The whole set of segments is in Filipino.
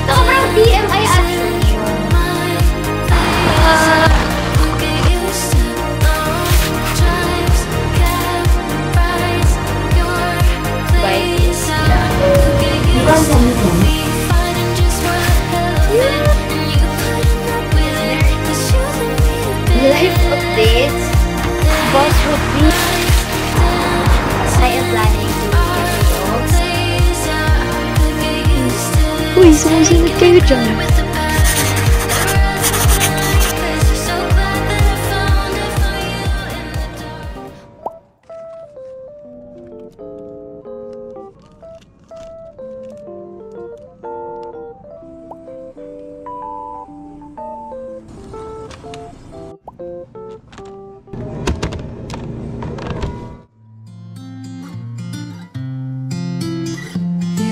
Sobrang TMI actually. Life updates. Boss would be. I am planning to get dogs. Uy, sumusunod kayo dyan.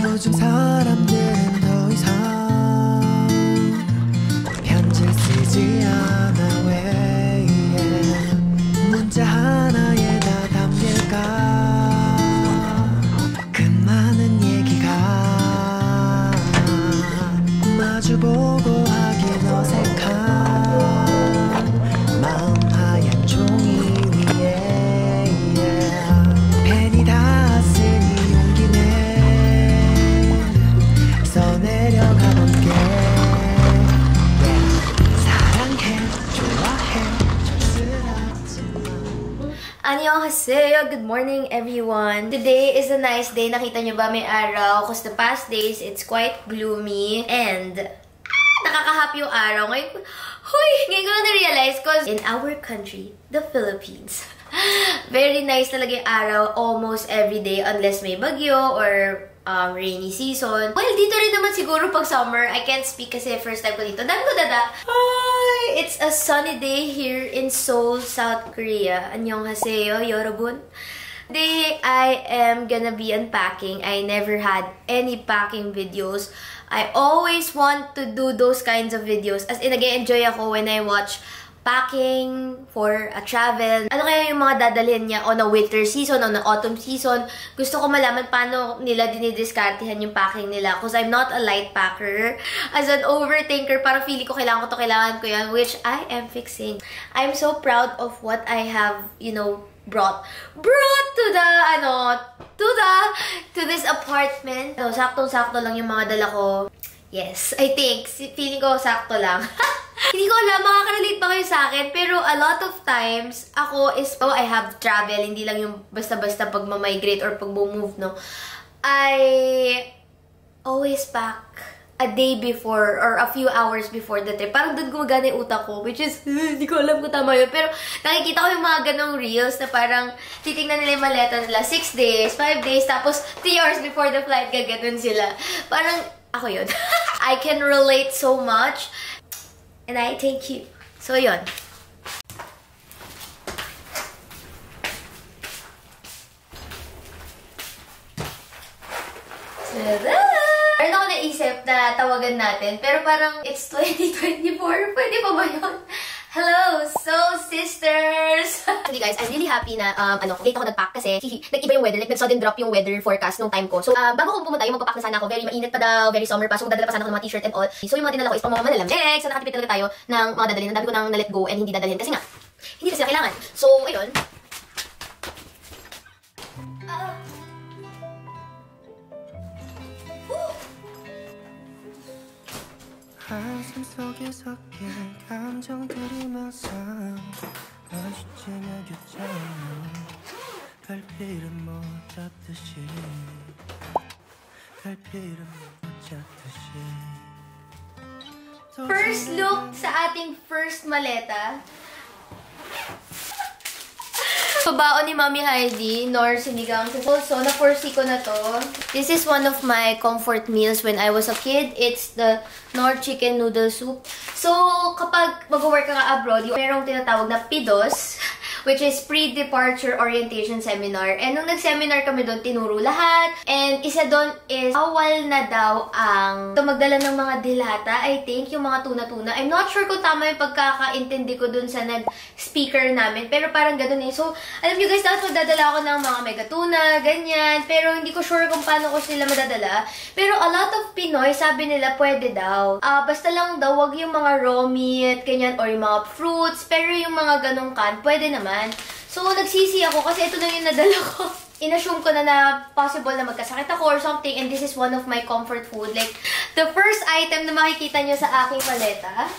요즘 사람들은 더 이상 편지를 쓰지 않아 왜 문자 하나에 다 담길까 그 많은 얘기가 마주보고 하긴 어색한 마음 하얀 종이 위에 펜이 다 쓰니 내려가 볼게 사랑해 좋아해 Annyeonghaseyo! Good morning everyone! Today is a nice day. Nakita nyo ba may araw? Because the past days, it's quite gloomy and nakaka-happy yung araw. Ngayon ko lang na-realize because in our country, the Philippines, very nice talaga yung araw almost every day unless may bagyo or rainy season. Well, dito rin naman siguro pag summer. I can't speak kasi first time ko dito. Dami ko dada. Hi! It's a sunny day here in Seoul, South Korea. Annyeonghaseyo, yorobun. Today, I am gonna be unpacking. I never had any packing videos. I always want to do those kinds of videos. As in, nag-enjoy ako when I watch packing for a travel. Ano kaya yung mga dadalhin niya on a winter season, on a autumn season? Gusto ko malaman paano nila dinidiskartehan yung packing nila. Because I'm not a light packer. As an overthinker, parang feeling ko kailangan ko yan, which I am fixing. I'm so proud of what I have, you know, brought to the, to this apartment. So, saktong-sakto lang yung mga dala ko. Yes, I think. Feeling ko sakto lang. Hindi ko alam, makaka-relate ba kayo sa akin? Pero a lot of times, ako is, I have travel, hindi lang yung basta-basta pag ma-migrate or pag move, no? I always pack a day before or a few hours before the trip. Parang doon gumagana yung utak ko, which is, hindi ko alam kung tama yun. Pero nakikita ko yung mga ganong reels na parang titignan nila yung maleta nila 6 days, 5 days, tapos 3 hours before the flight, gaganon sila. Parang, ako yun. I can relate so much. And I thank you. So, yun. Tada! Meron ako naisip na tawagan natin, pero parang it's 2024. Pwede pa ba yun? Hello, Seoul sisters! Actually guys, I'm really happy na, late ako nag-pack kasi nag-iba yung weather, like nag-sudden drop yung weather forecast nung time ko. So, bago ko pumunta, yung magpapack na sana ako, very mainit pa daw, very summer pa, so magdadala pa sana ako ng mga t-shirt and all. So, yung mga dinala ko is pang mga malalamig. So, nakatipid talaga tayo ng mga dadalhin. Ang dami ko nang na-let go and hindi dadalhin kasi nga, hindi na sila kailangan. So, ayun. 한숨 속에 섞인 감정들이 막상 마주치며 교차하는 별빛은 못 잡듯이 별빛은 못 잡듯이 First look sa ating first maleta. Pabaon ni Mami Heidi, nor sinigang. Also, na-foresee ko na to. This is one of my comfort meals when I was a kid. It's the Knorr chicken noodle soup. So, kapag mag-work ka nga abroad, merong tinatawag na pidos, which is pre-departure orientation seminar. And nung nag-seminar kami doon, tinuro lahat. And isa doon is, bawal na daw ang magdala ng mga dilata, I think, yung mga tuna-tuna. I'm not sure kung tama yung pagkakaintindi ko doon sa nag-speaker namin, pero parang ganun eh. So, alam nyo guys, dapat magdadala ako ng mga megatuna, ganyan. Pero hindi ko sure kung paano ko sila madadala. Pero a lot of Pinoy, sabi nila, pwede daw. Basta lang daw, wag yung mga raw meat, ganyan, or yung mga fruits. Pero yung mga ganong can, pwede naman. So, nagsisi ako kasi ito na yung nadala ko. Inassume ko na possible na magkasakit ako or something, and this is one of my comfort food. Like, the first item na makikita nyo sa aking maleta,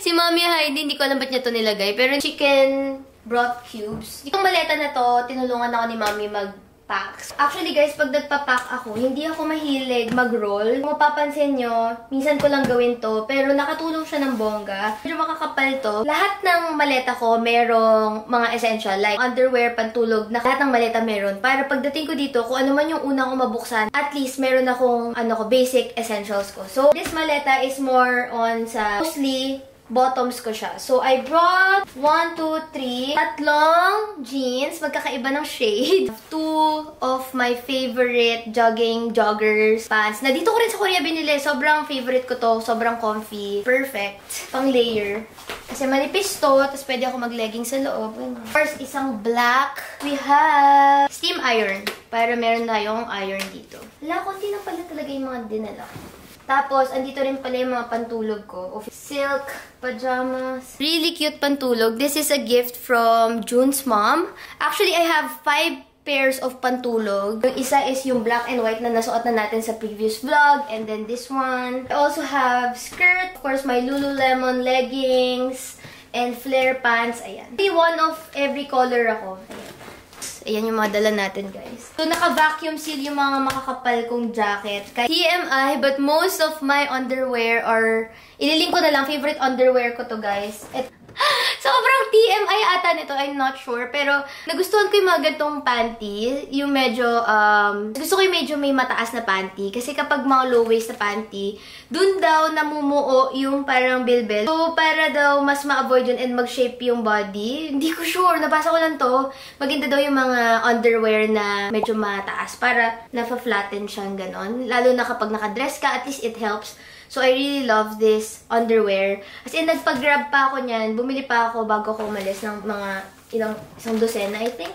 si Mami Heidi, hindi ko alam ba't niya ito nilagay, pero chicken broth cubes. Itong maleta na to, tinulungan ako ni Mami mag-pack. Actually guys, pag nagpa-pack ako, hindi ako mahilig mag-roll. Kung mapapansin nyo, minsan ko lang gawin to, pero nakatulong siya ng bongga. Medyo makakapal to. Lahat ng maleta ko, merong mga essential, like underwear, pantulog, na lahat ng maleta meron. Para pagdating ko dito, kung ano man yung unang ko mabuksan, at least meron akong basic essentials ko. So, this maleta is more on sa mostly bottoms ko siya. So, I brought 1, 2, 3, tatlong jeans, magkakaiba ng shade. 2 of my favorite joggers pants. Na dito ko rin sa Korea binili. Sobrang favorite ko to. Sobrang comfy. Perfect. Pang layer. Kasi manipis to, tapos pwede ako mag-legging sa loob. First, isang black. We have steam iron. Para meron tayong iron dito. Wala, konti na pala talaga yung mga dinala ko. Tapos, andito rin pala yung mga pantulog ko. Silk pajamas. Really cute pantulog. This is a gift from June's mom. Actually, I have 5 pairs of pantulog. Yung isa is yung black and white na nasuot na natin sa previous vlog. And then this one. I also have skirt. Of course, my Lululemon leggings. And flare pants. Ayan. One of every color ako. Ayan. Ayan yung mga dala natin, guys. So, naka-vacuum seal yung mga makakapal kong jacket. TMI, but most of my underwear are... Ililink ko na lang. Favorite underwear ko to, guys. Sobrang TMI ata nito. I'm not sure. Pero, nagustuhan ko yung mga gantong panty. Yung medyo, gusto ko yung medyo may mataas na panty. Kasi kapag mga low waist na panty, dun daw namumuo yung parang bilbil. So, para daw mas ma-avoid yun and mag-shape yung body. Hindi ko sure. Nabasa ko lang to. Maganda daw yung mga underwear na medyo mataas. Para nafa-flatten siyang ganon. Lalo na kapag nakadress ka, at least it helps. So, I really love this underwear. As in, nagpag-grab pa ako niyan. Bumili pa ako bago ako umalis ng mga isang dosena, I think.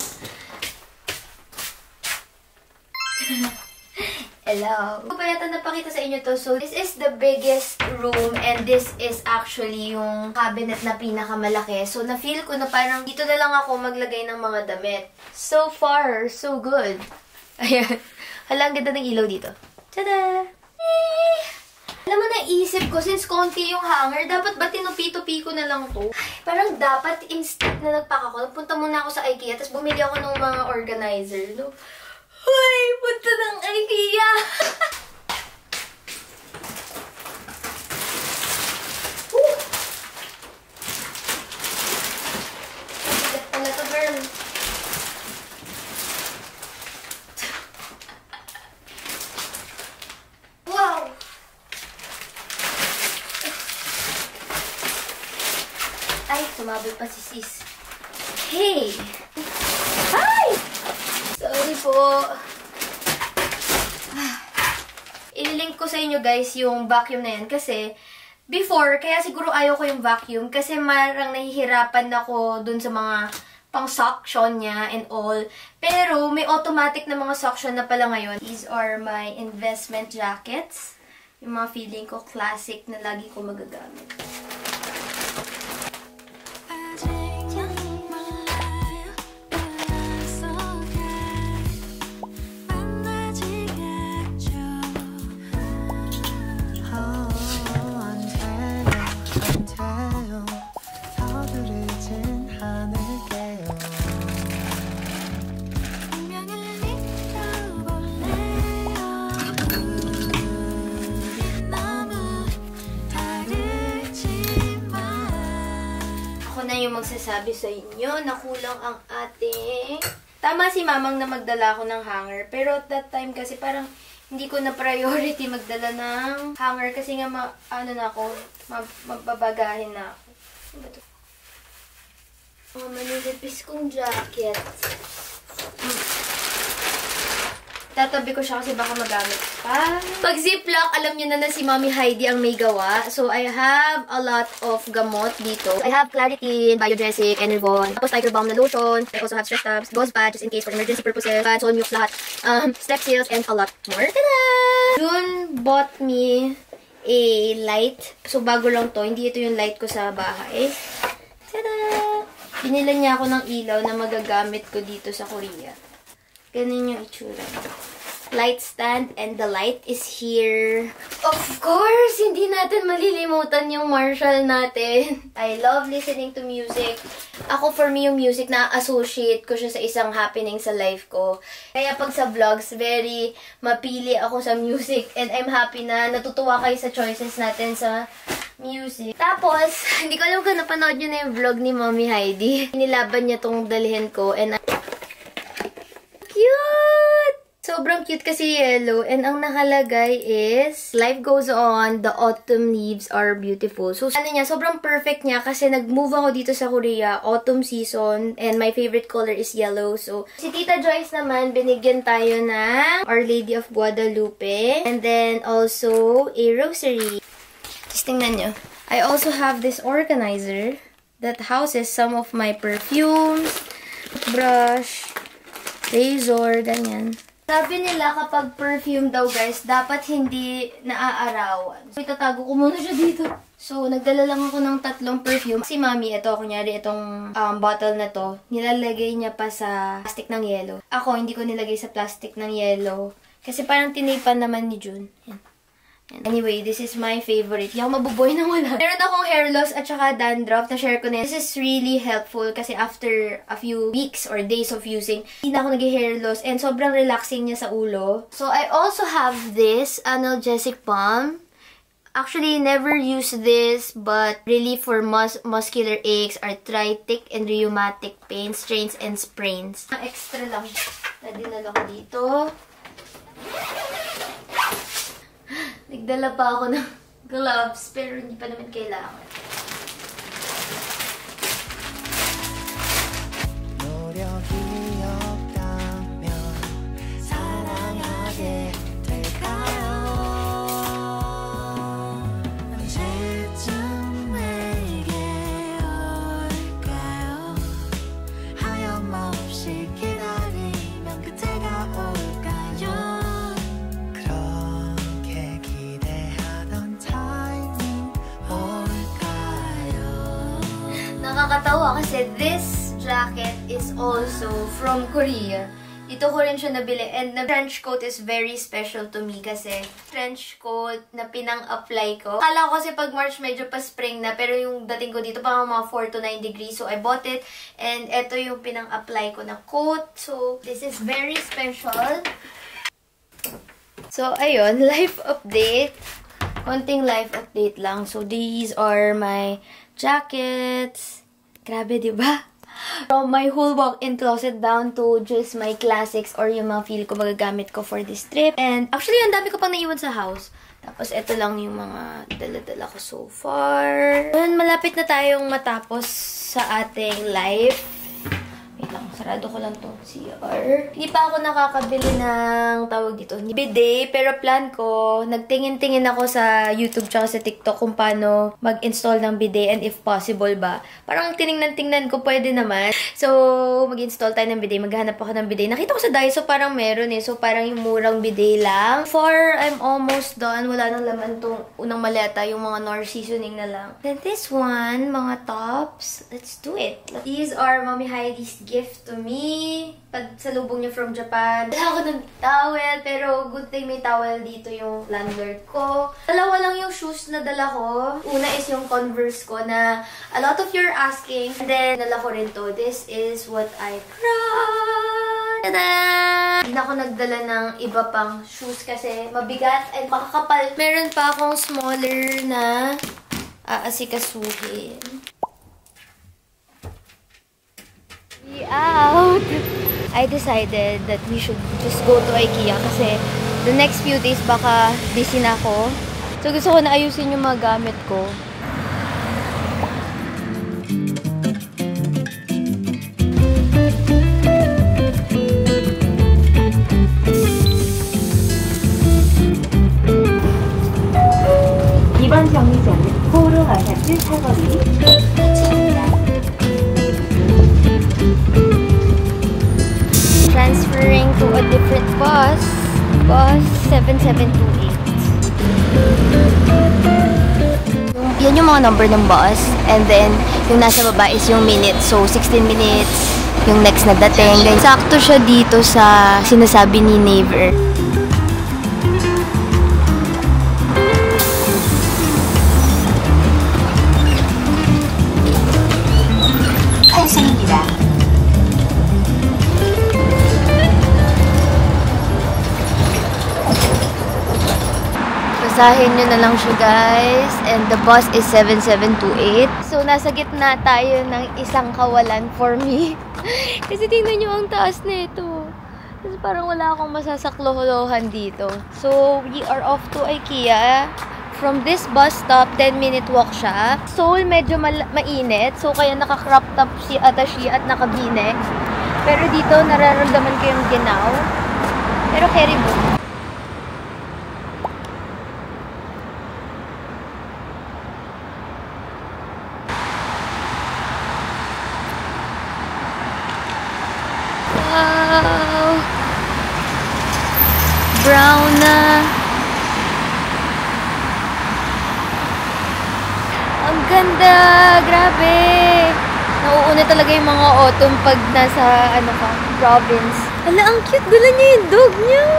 Hello. Ko pa yata napakita sa inyo to. So, this is the biggest room and this is actually yung cabinet na pinakamalaki. So, na-feel ko na parang dito na lang ako maglagay ng mga damit. So far, so good. Ayan. Hala, ang ganda ng ilaw dito. Tada! Alam mo, naisip ko, since konti yung hanger, dapat ba tinupi-tupi ko na lang to? Ay, parang dapat, instead na nagpack ako, nagpunta muna ako sa IKEA, tapos bumili ako ng mga organizer. No? Hoy! Punta ng IKEA! Mabigat pala to, girl. Wow! Ay, sumabot pa si sis. Hey! Hi! Sorry po. I-link ko sa inyo guys yung vacuum na yan kasi before, kaya siguro ayaw ko yung vacuum kasi marang nahihirapan ako dun sa mga pang-suction niya and all. Pero may automatic na mga suction na pala ngayon. These are my investment jackets. Yung mga feeling ko classic na lagi ko magagamit. Yung magsasabi sa inyo na kulang ang ating... Tama si mamang na magdala ako ng hanger. Pero at that time kasi parang hindi ko na priority magdala ng hanger kasi nga magbabagahin na ako. Oh, manilipis kong jacket. Tatabi ko siya kasi baka magamit pa. Pag ziplock, alam niyo na si Mommy Heidi ang may gawa. So, I have a lot of gamot dito. I have Claritin, Biodressic, Enervon, tapos Tiger Balm na lotion. I also have stress tabs, gauze pad, just in case for emergency purposes, pads, Solmux, lahat. Strepsils, and a lot more. Tada! Jun bought me a light. So, bago lang to. Hindi ito yung light ko sa bahay. Tada! Binila niya ako ng ilaw na magagamit ko dito sa Korea. Ganun yung itsura. Light stand and the light is here. Of course, hindi natin malilimutan yung Marshall natin. I love listening to music. Ako, for me, yung music na-associate ko siya sa isang happening sa life ko. Kaya pag sa vlogs, very mapili ako sa music. And I'm happy na natutuwa kayo sa choices natin sa music. Tapos, hindi ko alam kung napanood nyo na yung vlog ni Mommy Heidi. Nilaban niya tong dalhin ko. And cute! Sobrang cute kasi yellow. And ang nakalagay is, life goes on, the autumn leaves are beautiful. So, ano niya, sobrang perfect niya kasi nag-move ako dito sa Korea, autumn season, and my favorite color is yellow. So, si Tita Joyce naman, binigyan tayo ng Our Lady of Guadalupe. And then, also, a rosary. Just tingnan nyo. I also have this organizer that houses some of my perfumes, brush, razor, ganyan. Sabi nila kapag perfume daw guys, dapat hindi naaarawan. So, itatago ko muna siya dito. So, nagdala lang ako ng 3 perfume. Si Mami, ito, kunyari, itong bottle na to, nilalagay niya pa sa plastic ng yelo. Ako, hindi ko nilagay sa plastic ng yelo. Kasi parang tinipan naman ni June. Yan. Anyway, this is my favorite. Hindi ako mabuboy na wala. Meron akong hair loss at saka dandruff na share ko na. This is really helpful kasi after a few weeks or days of using, hindi na ako nag-hair loss and sobrang relaxing niya sa ulo. So, I also have this analgesic balm. Actually, never use this but really for muscular aches, arthritic, and rheumatic pain, strains, and sprains. Extra lang. Nadinala ko dito. Nagdala pa ako ng gloves, pero hindi pa naman kailangan. 노력이 없다면 사랑하게 될까요? 언제쯤 내게 올까요? 하염없이 기다리면 그때가 올까요? Nakakatawa kasi this jacket is also from Korea. Dito ko rin siya nabili. And the trench coat is very special to me kasi trench coat na pinang-apply ko. Akala ko kasi pag March medyo pa spring na, pero yung dating ko dito parang mga 4 to 9 degrees. So I bought it and ito yung pinang-apply ko na coat. So this is very special. So ayun, life update. Konting life update lang. So these are my jackets. Grabe, diba? From my whole walk-in closet down to just my classics or yung mga feel ko magagamit ko for this trip. And actually, ang dami ko pang naiwan sa house. Tapos, ito lang yung mga dala-dala ko so far. And malapit na tayong matapos sa ating life. Wait lang, sarado ko lang tong CR. Hindi pa ako nakakabili ng tawag dito, bidet, pero plan ko, nagtingin-tingin ako sa YouTube tsaka sa TikTok kung paano mag-install ng bidet and if possible ba. Parang tiningnan-tingnan ko, pwede naman. So, mag-install tayo ng bidet, maghanap ako ng bidet. Nakita ko sa Daiso parang meron eh, so parang yung murang bidet lang. For I'm almost done, wala nang laman tong unang maleta, yung mga Knorr seasoning na lang. Then this one, mga tops, let's do it. These are Mommy Heidi's gift to me. Pagsalubong niya from Japan. Wala ako ng towel, pero good thing may towel dito yung landlord ko. Dalawa lang yung shoes na dala ko. Una is yung Converse ko na a lot of you're asking. And then, dala ko rin to. This is what I brought. Tada! Hindi na ako nagdala ng iba pang shoes kasi mabigat and makakapal. Meron pa akong smaller na aasikasuhin. Out! I decided that we should just go to IKEA kasi the next few days baka busy na ako. So gusto ko na ayusin yung mga gamit ko. Transferring to a different bus. Bus 7728. Yan yung mga number ng bus. And then, yung nasa baba is yung minutes. So, 16 minutes yung next na dating. Then, sakto siya dito sa sinasabi ni Naver. Basahin nyo na lang siya, guys. And the bus is 7728. So, nasa gitna tayo ng isang kawalan for me. Kasi tingnan nyo ang taas na ito. Kasi parang wala akong masasakloholohan dito. So, we are off to IKEA. From this bus stop, 10-minute walk siya. Seoul, medyo mainit. So, kaya naka-crop top si Atashi at naka-v-neck. Pero dito, nararamdaman ko yung ginaw. Pero carry book. Wow! Brown na. Ang ganda! Grabe! Nauuna talaga yung mga autumn pag nasa, province. Hala, ang cute! Dala niya yung dog niya!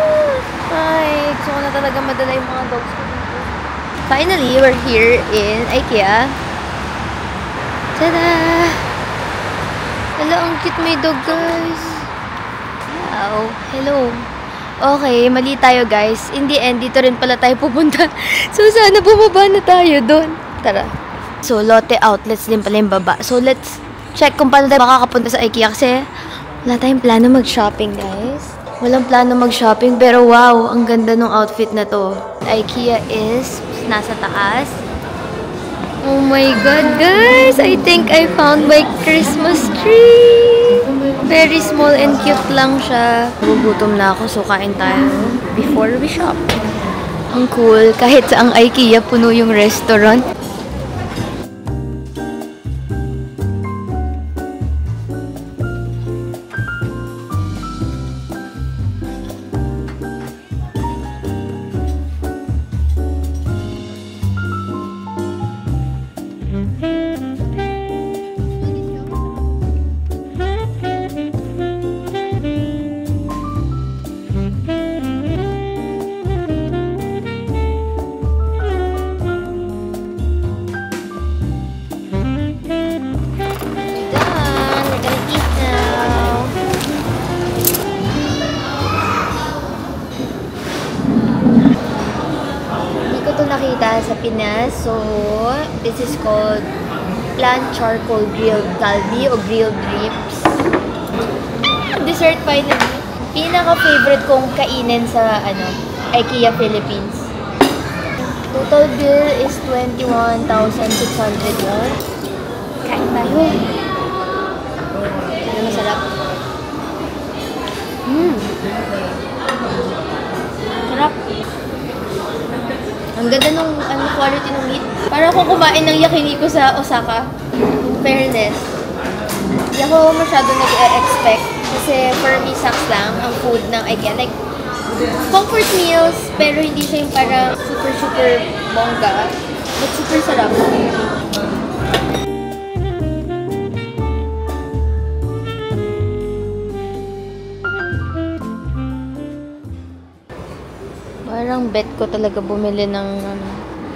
Ay, gusto ko na talaga madala yung mga dogs ko dito. Finally, we're here in IKEA. Tada! Hala, ang cute may dog, guys. Wow. Hello. Okay, mali tayo, guys. In the end, dito rin pala tayo pupunta. So, sana bumaba na tayo doon. Tara. So, Lotte Outlets din pala yung baba. So, let's check kung paano tayo makakapunta sa IKEA. Kasi, wala tayong plano mag-shopping, guys. Walang plano mag-shopping. Pero, wow, ang ganda ng outfit na to. IKEA is nasa taas. Oh my God, guys! I think I found my Christmas tree! Very small and cute lang siya. Gugutom na ako, so kain tayo before we shop. Ang cool. Kahit sa ang IKEA, puno yung restaurant. Nakita sa Pinas. So, this is called plant charcoal grilled kalbi o grilled ribs. Dessert finally. Pinaka-favorite kong kainin sa IKEA Philippines. Total bill is 21,600 won. Kain tayo. Ano masarap? Sarap. Ang ganda nung quality ng meat. Para akong kumain ng yakiniku sa Osaka. In fairness. Hindi ako masyado nag-expect. Kasi for me, sucks lang ang food ng IKEA. Like, comfort meals, pero hindi siya yung parang super bongga. But super sarap. Parang bet ko talaga bumili ng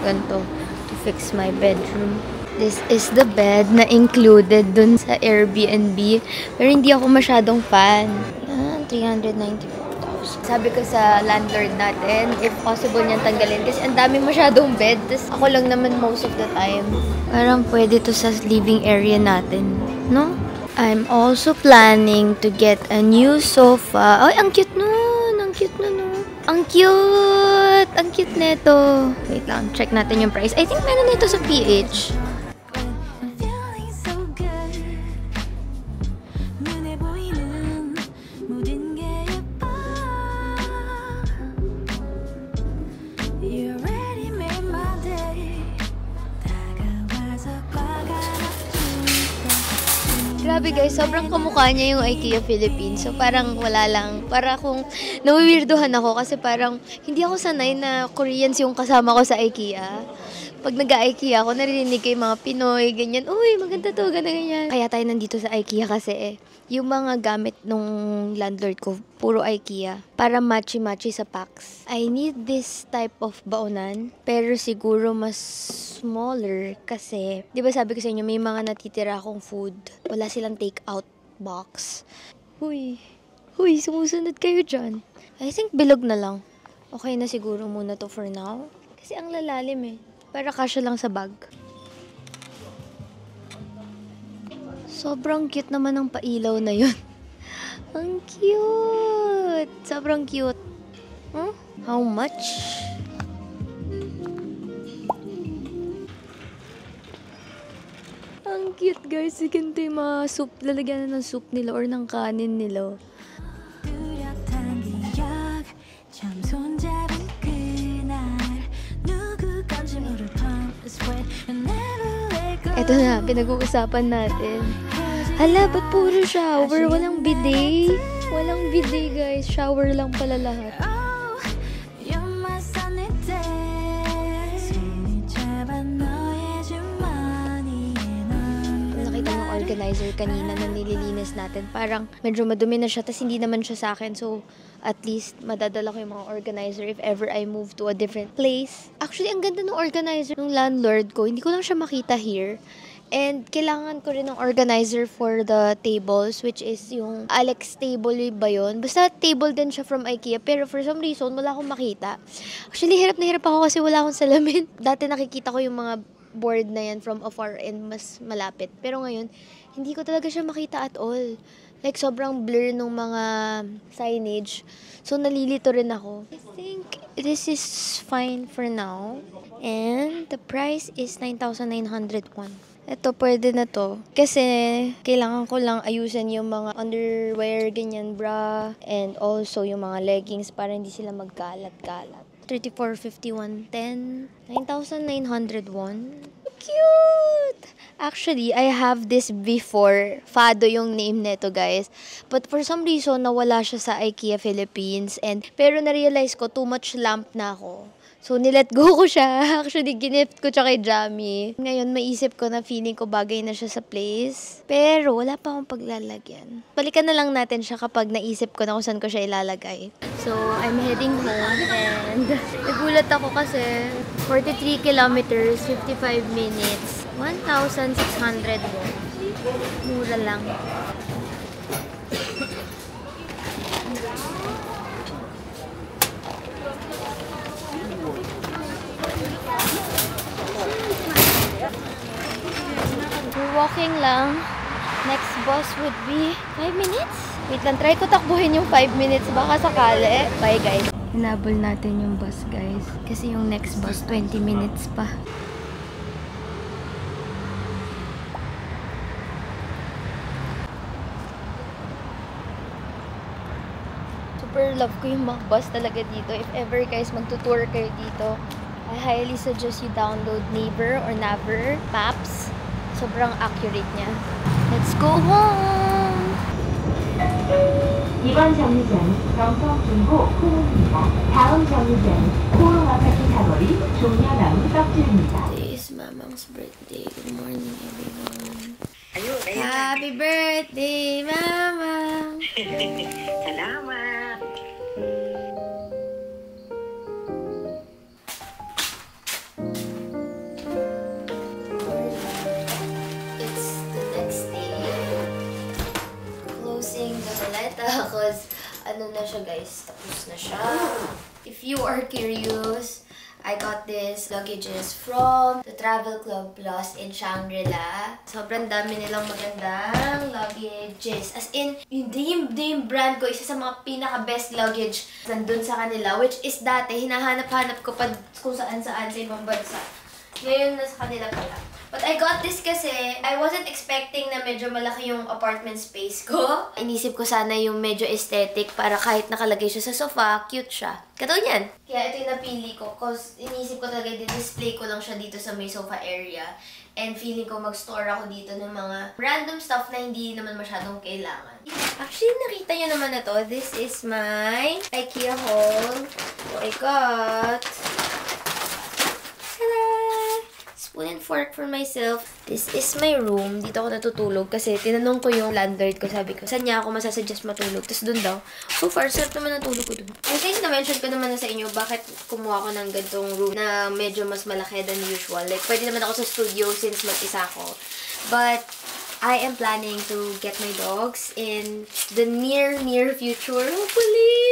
ganito to fix my bedroom. This is the bed na included dun sa Airbnb. Pero hindi ako masyadong fan. Yan, 394,000. Sabi ko sa landlord natin, if possible niyang tanggalin. Kasi ang dami masyadong bed. Tapos ako lang naman most of the time. Parang pwede to sa living area natin. No? I'm also planning to get a new sofa. Ay, ang cute nun! Ang cute nun, no? Ang cute! Ang cute nito. Wait lang, check natin yung price. I think meron nito sa PH. Grabe guys, sobrang kamukha niya yung IKEA Philippines. So parang wala lang. Para kung nawiwirduhan ako kasi parang hindi ako sanay na Koreans yung kasama ko sa IKEA. Pag nag-IKEA ako, naririnig ko yung mga Pinoy, ganyan. Uy, maganda to, ganyan. Kaya tayo nandito sa IKEA kasi yung mga gamit nung landlord ko, puro IKEA. Para matchy-matchy sa packs. I need this type of baonan, pero siguro mas smaller kasi, di ba sabi ko sa inyo, may mga natitira akong food. Wala silang take-out box. Huy, sumusunod kayo dyan. I think bilog na lang. Okay na siguro muna to for now. Kasi ang lalalim eh. Para kasya lang sa bag. Sobrang cute naman ng pailaw na yun. Ang cute! Sobrang cute. Huh? How much? Ang cute guys. Ganito yung mga soup. Lalagyan na ng soup nila or ng kanin nila. 뚜렷한 기억 참 손잡은 그날 누구 건지 모를 promise when you never let go. Eto na, pinag-uusapan natin. Hala, ba't puro shower? Walang bidet. Walang bidet guys. Shower lang pala lahat. Oh, you're my sunny day. 손이 잡아 너의 주머니에 넌 Nakita ng organizer kanina na nililinis natin. Parang medyo madumi na siya, tas hindi naman siya sa akin. So, at least madadala ko yung mga organizer if ever I move to a different place. Actually, ang ganda ng organizer ng landlord ko. Hindi ko lang siya makita here. And kailangan ko rin ng organizer for the tables, which is yung Alex table ba yun? Basta table din siya from IKEA, pero for some reason, wala akong makita. Actually, hirap na hirap ako kasi wala akong salamin. Dati nakikita ko yung mga board na yan from afar and mas malapit. Pero ngayon, hindi ko talaga siya makita at all. Like, sobrang blur nung mga signage. So, nalilito rin ako. I think this is fine for now. And the price is 9,900 won. Ito, pwede na to. Kasi, kailangan ko lang ayusin yung mga underwear, ganyan, bra, and also yung mga leggings para hindi sila magkalat-kalat. 3451.10. 9,900 won. Cute! Actually, I have this before. Fado yung name nito, guys. But for some reason, nawala siya sa IKEA Philippines. Pero na-realize ko, too much lamp na ako. So, nilet go ko siya. Actually, ginift ko siya kay Jamie. Ngayon, maisip ko na feeling ko bagay na siya sa place. Pero, wala pa akong paglalagyan. Balikan na lang natin siya kapag naisip ko na kung saan ko siya ilalagay. So, I'm heading home and nagulat ako kasi 43 kilometers, 55 minutes, 1,600 won. Mura lang. We're walking lang. Next bus would be 5 minutes. Wait lang, try ko takbuhin yung 5 minutes. Baka sakali. Bye guys. Hinabol natin yung bus guys. Kasi yung next bus 20 minutes pa. Super love ko yung mga bus talaga dito. If ever guys magtutour kayo dito, I highly suggest you download Naver or Naver Maps. Sobrang accurate niya. Let's go home! 이번 정류장은 경성 중구 호흥입니다. 다음 정류장은 호흥 아파트 사거리 종려나무 떡집입니다. Today is Mamang's birthday. Good morning, everyone. Happy birthday, Mamang! Salamat! It's the next day. Closing the maleta because ano na siya guys, tapos na siya. If you are curious, I got this luggages from the Travel Club Plus in Shangri-La. Sobrang dami nilang magandang luggages. As in, yung Dream brand ko, isa sa mga pinaka-best luggage nandun sa kanila. Which is dati, hinahanap-hanap ko pa kung saan-saan sa ibang bansa. Ngayon, nasa kanila pala. But I got this kasi I wasn't expecting na medyo malaki yung apartment space ko. Inisip ko sana yung medyo aesthetic para kahit nakalagay siya sa sofa, cute siya. Katulad yan. Kaya ito yung napili ko cause inisip ko talaga display ko lang siya dito sa may sofa area. And feeling ko mag-store ako dito ng mga random stuff na hindi naman masyadong kailangan. Actually, nakita nyo naman na to. This is my IKEA haul. So, I got... Ta-da! Spoon and fork for myself. This is my room. Dito ako natutulog kasi tinanong ko yung landlord ko. Sabi ko, saan niya ako masasuggest matulog? Tapos dun daw. So far, sarap naman ang tulog ko dun. I think na-mention ko naman na sa inyo bakit kumuha ko ng gantong room na medyo mas malaki than usual. Like, pwede naman ako sa studio since mag-isa ko. But, I am planning to get my dogs in the near future. Hopefully!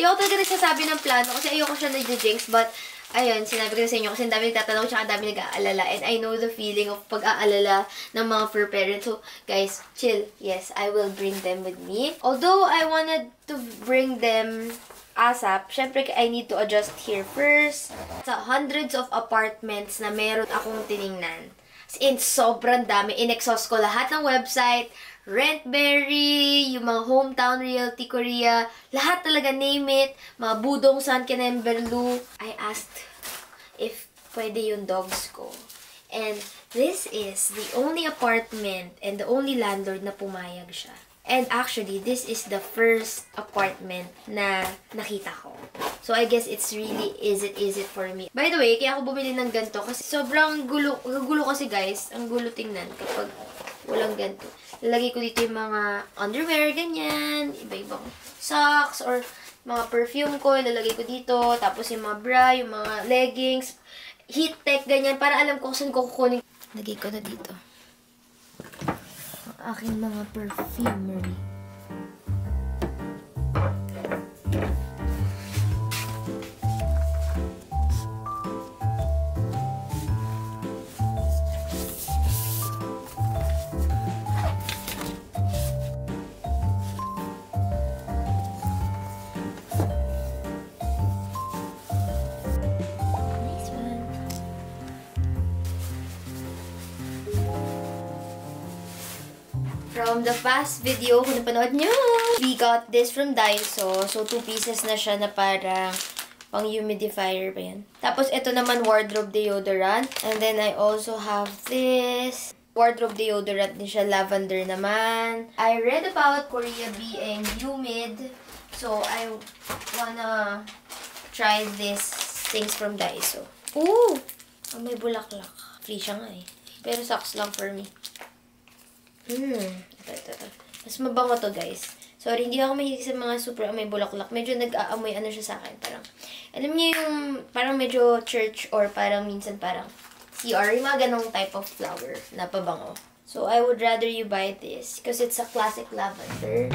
Ayoko talaga nagsasabi ng plano kasi ayoko siya na-jinx. But, ayun, sinabi ko na sa inyo kasi ang dami nagtatanong tsaka ang dami nag-aalala. And I know the feeling of pag-aalala ng mga fur parents. So, guys, chill. Yes, I will bring them with me. Although, I wanted to bring them ASAP, syempre, I need to adjust here first. Sa hundreds of apartments na meron akong tiningnan. As in, sobrang dami. In-exhaust ko lahat ng website, Rentberry, yung mga Hometown Realty Korea, lahat talaga, name it, mga Budong San Kenemberlu. I asked if pwede yung dogs ko. And this is the only apartment and the only landlord na pumayag siya. And actually, this is the first apartment na nakita ko. So, I guess it's really is it for me. By the way, kaya ako bumili ng ganito kasi sobrang gulo kasi guys. Ang gulo tingnan kapag walang ganito. Lalagay ko dito yung mga underwear, ganyan, iba-ibang socks, or mga perfume ko, ilalagay ko dito. Tapos yung mga bra, yung mga leggings, heat tech, ganyan, para alam ko saan ko kukunin. Lagay ko na dito ang aking mga perfumery. From the past video kung napanood nyo, we got this from Daiso. So, 2 pieces na siya na parang pang humidifier pa yan. Tapos, ito naman wardrobe deodorant. And then, I also have this wardrobe deodorant din siya, lavender naman. I read about Korea being humid. So, I wanna try these things from Daiso. Ooh! Oh, may bulaklak. Free siya nga eh. Pero socks lang for me. Ito. Mas mabango to, guys. Sorry, hindi ako mahilig sa mga super may bulaklak. Medyo nag-aamoy ano siya sa akin. Parang, alam niyo yung parang medyo church or parang minsan parang CR. Yung mga ganong type of flower na pabango. So, I would rather you buy this because it's a classic lavender.